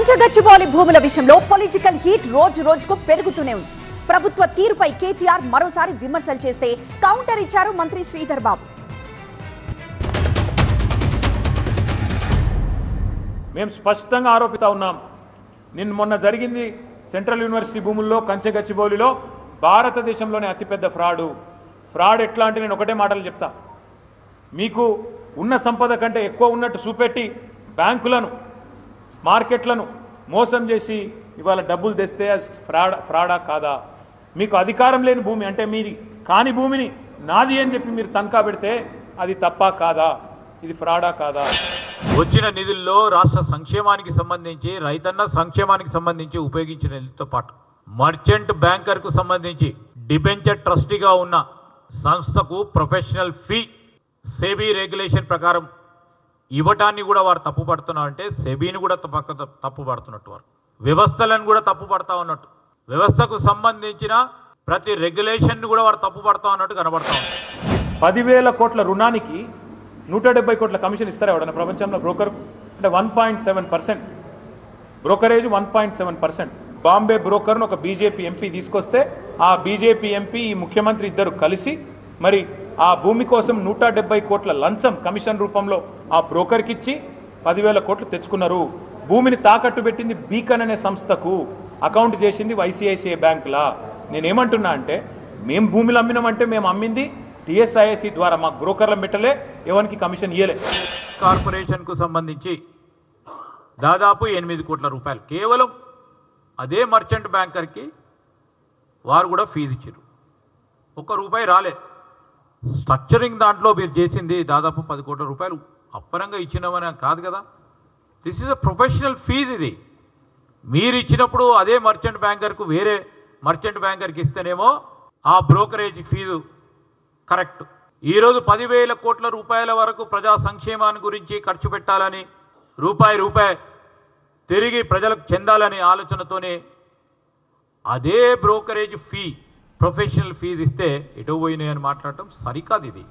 కంచగచ్చిబౌలి భూముల విషయంలో political heat రోజు రోజుకు పెరుగుతూనే ఉంది. ప్రభుత్వ తీరుపై కేటీఆర్ మరోసారి విమర్శలు చేస్తే కౌంటర్ ఇచ్చారు మంత్రి శ్రీధర్ బాబు. మేము స్పష్టంగా ఆరోపిస్తా ఉన్నాం. మొన్న జరిగింది సెంట్రల్ యూనివర్సిటీ భూముల్లో కంచగచ్చిబౌలిలో భారతదేశంలోనే అతిపెద్ద ఫ్రాడ్ ఎట్లా అంటే నేను ఒకటే మాటలు చెప్తా. మీకు ఉన్న సంపద కంటే ఎక్కువ ఉన్నట్టు చూపెట్టి బ్యాంకులను మార్కెట్లను మోసం చేసి ఇవాళ డబ్బులు తెస్తే ఫ్రాడా కాదా? మీకు అధికారం లేని భూమి అంటే మీది కాని భూమిని నాది అని చెప్పి మీరు తనఖా పెడితే అది తప్పా కాదా? ఇది ఫ్రాడా కాదా? వచ్చిన నిధుల్లో రాష్ట్ర సంక్షేమానికి సంబంధించి రైతన్న సంక్షేమానికి సంబంధించి ఉపయోగించిన నిధులతో పాటు మర్చెంట్ బ్యాంకర్కు సంబంధించి డిబెంచర్ ట్రస్టీగా ఉన్న సంస్థకు ప్రొఫెషనల్ ఫీ సెబీ రెగ్యులేషన్ ప్రకారం ఇవ్వటాన్ని కూడా వారు తప్పుపడుతున్నారంటే సెబీని కూడా తప్పుపడుతున్నట్టు, వారు వ్యవస్థలను కూడా తప్పుపడతా ఉన్నట్టు, వ్యవస్థకు సంబంధించిన ప్రతి రెగ్యులేషన్ కూడా వారు తప్పుపడతా ఉన్నట్టు కనబడతా ఉంది. 10,000 కోట్ల రుణానికి 170 కోట్ల కమిషన్ ఇస్తారా ఎవడన్నా ప్రపంచంలో? బ్రోకర్ అంటే 1.7%, బ్రోకరేజ్ 1.7%. బాంబే బ్రోకర్ను ఒక బీజేపీ ఎంపీ తీసుకొస్తే ఆ బీజేపీ ఎంపీ ఈ ముఖ్యమంత్రి ఇద్దరు కలిసి మరి ఆ భూమి కోసం 170 కోట్ల లంచం కమిషన్ రూపంలో ఆ బ్రోకర్కి ఇచ్చి 10,000 కోట్లు తెచ్చుకున్నారు. భూమిని తాకట్టు పెట్టింది బీకన్ అనే సంస్థకు, అకౌంట్ చేసింది ఐసిఐసిఐ బ్యాంకులా. నేనేమంటున్నా అంటే మేము భూమిలో అమ్మినామంటే మేము అమ్మింది టీఎస్ఐఎస్సి ద్వారా, మాకు బ్రోకర్లను పెట్టలే, ఎవరికి కమిషన్ ఇయ్యలే. కార్పొరేషన్కు సంబంధించి దాదాపు 8 కోట్ల రూపాయలు కేవలం అదే మర్చెంట్ బ్యాంకర్కి వారు కూడా ఫీజు ఇచ్చారు. ₹1 రాలే. స్ట్రక్చరింగ్ దాంట్లో మీరు చేసింది దాదాపు 10 కోట్ల రూపాయలు అప్పరంగా ఇచ్చినామని కాదు కదా. This is a professional fee. ఇది మీరు ఇచ్చినప్పుడు అదే మర్చెంట్ బ్యాంకర్కు వేరే మర్చెంట్ బ్యాంకర్కి ఇస్తేనేమో ఆ బ్రోకరేజ్ ఫీజు కరెక్ట్. ఈరోజు 10,000 కోట్ల రూపాయల వరకు ప్రజా సంక్షేమాన్ని గురించి ఖర్చు పెట్టాలని, రూపాయి తిరిగి ప్రజలకు చెందాలనే ఆలోచనతోనే అదే బ్రోకరేజ్ ఫీ ప్రొఫెషనల్ ఫీజు ఇస్తే ఎటు పోయినాయని మాట్లాడటం సరికాదు. ఇది